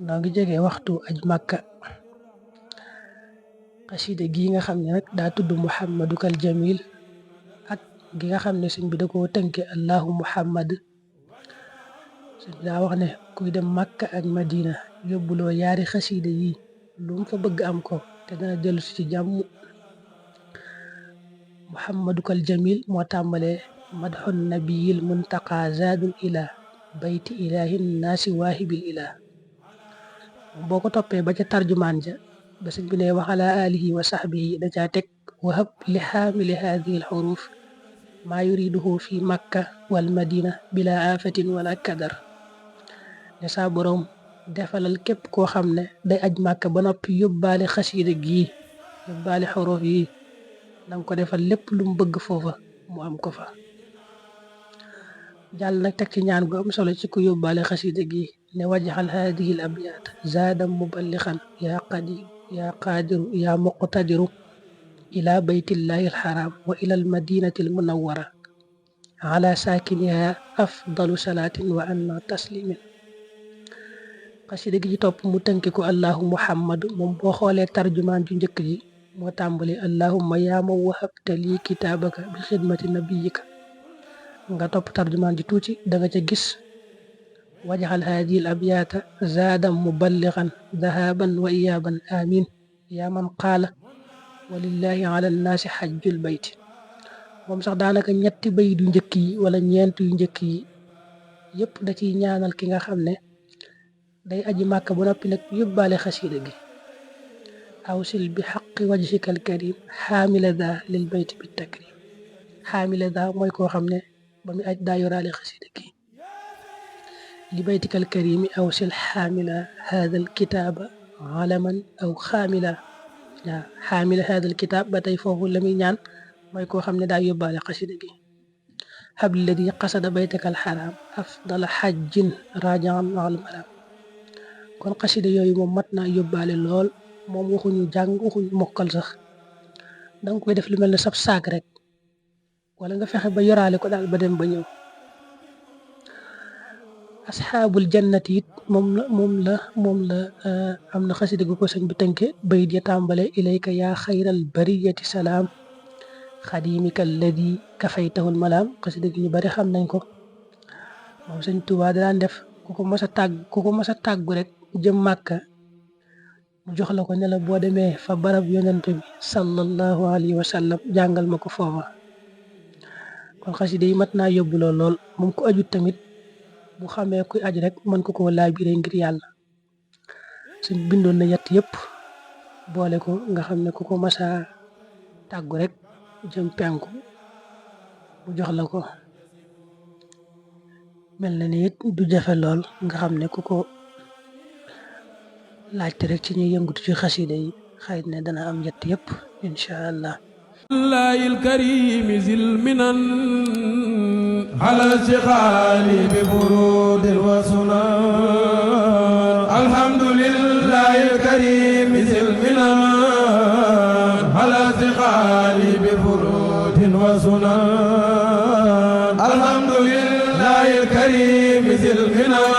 noo ngi jege waxtu aj Makka. xasida gi nga xam ne nag daa tudd Muhammadukal Jamil ak gi nga xam ne sëñ bi da koo tënke Allahu Muhammad. sëñ bi daa wax ne kuy dem Makka ak Madina yóbbuloo yaari xasida yi lu mu fa bëgg am ko te dana dellu si ci jàmm. Muhammadukal Jamil moo tàmbalee madxun nabiyil muntaqa zaadul ila bayti ilahin naasi waahibil ila. boo ko toppee ba ca tarjumaan ja ba sëñ bi ne wa ala alihi wa sahbihi da caa teg wahab li xaamili haadihi alxuruf maa yuriduhu fi makka wal madina bila afatin wala kadar. ne saa boroom defalal képp koo xam ne day aj Makka ba noppi yóbbaale xasida gii yóbbaale xuruf yi nanga ko defal lépp lu mu bëgg foofa mu am ko fa. jàll nag teg ci ñaan gu am solo ci ku yóbbaale xasida gi ne wajaxal haadihi l abyaat zaadam muballixan yaa qadir yaa qaadiru yaa muqtadiru ila baytillahi alxaram wa ila almadinati almunawara ala saakiniha afdalu salaatin wa anna taslimin. xasida gi ci topp mu tënki ko allahu muhammadu moom boo xoolee tarjumaan ju njëkk ji moo tàmbali allahumma yaa man wahabta lii kitaabaka bi xidmati nabiyika. nga topp tarjumaan ji tuuti da nga ca gis wajaxal haadihi l abyaata zaadan muballigan dahaban wa iyaaban amin yaa man qaala walillahi ala nnaasi xajjul bayti. moom sax daanaka ñetti bayit yu njëkk yi wala ñeent yu njëkk yi yëpp da ciy ñaanal ki nga xam ne day aji Màkka ba noppi nag yóbbaale xasida gi awsil bi xaqi wajhika al karim xaamila daa lil bayti bi takrim. xaamila daa mooy koo xam ne ba mu aj daa yoraale xasida gi li baytika al karimi awsil xaamila haada al kitaaba alaman aw xaamila. waaw xaamila haada al kitaab ba tey foofu la muy ñaan mooy koo xam ne daa yóbbaale xasida gi. habladi qasada baytaka al xaram afdala xajjin rajaan al maram. kon xasida yooyu moom mat naa yóbbaale lool moom waxuñu jàng waxuñu mokkal sax danga koy def lu mel ne sab saak rek wala nga fexe ba yoraale ko daal ba dem ba ñëw. asxaabul jannati it moom la am na xasida gu ko sëñ bi tënke bayit ya tàmbale ilayka yaa xayral bariyati salaam xadimika alladi kafaytahul malaam. xasida gi ñu bari xam nañ ko moom sëñ Tuubaa daan def ku ko mas a tàggu rek jëm Màkka mu jox la ko ne la boo demee fa barab yonent bi sallallahu alayhi wa sallam jàngal ma ko foofa. kon xasida yi mat naa yóbbuloo lool moom ko ajut tamit bu xamee kuy aj rek mën ko koo laabiré ngir yàlla. suñ bindoon na yett yëpp boole ko nga xam ne ku ko masa tàggu rek jëm penku mu jox la ko mel na ni it du jafe lool nga xam ne ku ko laajte rek ci ñuy yëngutu ci xasida yi xëy na dana am yett yëpp incha allah. الله الكريم ذي المنن على الشغال بفرود وسنن. الحمد لله الكريم ذي المنن على الشغال بفرود وسنن. الحمد لله الكريم ذي المنن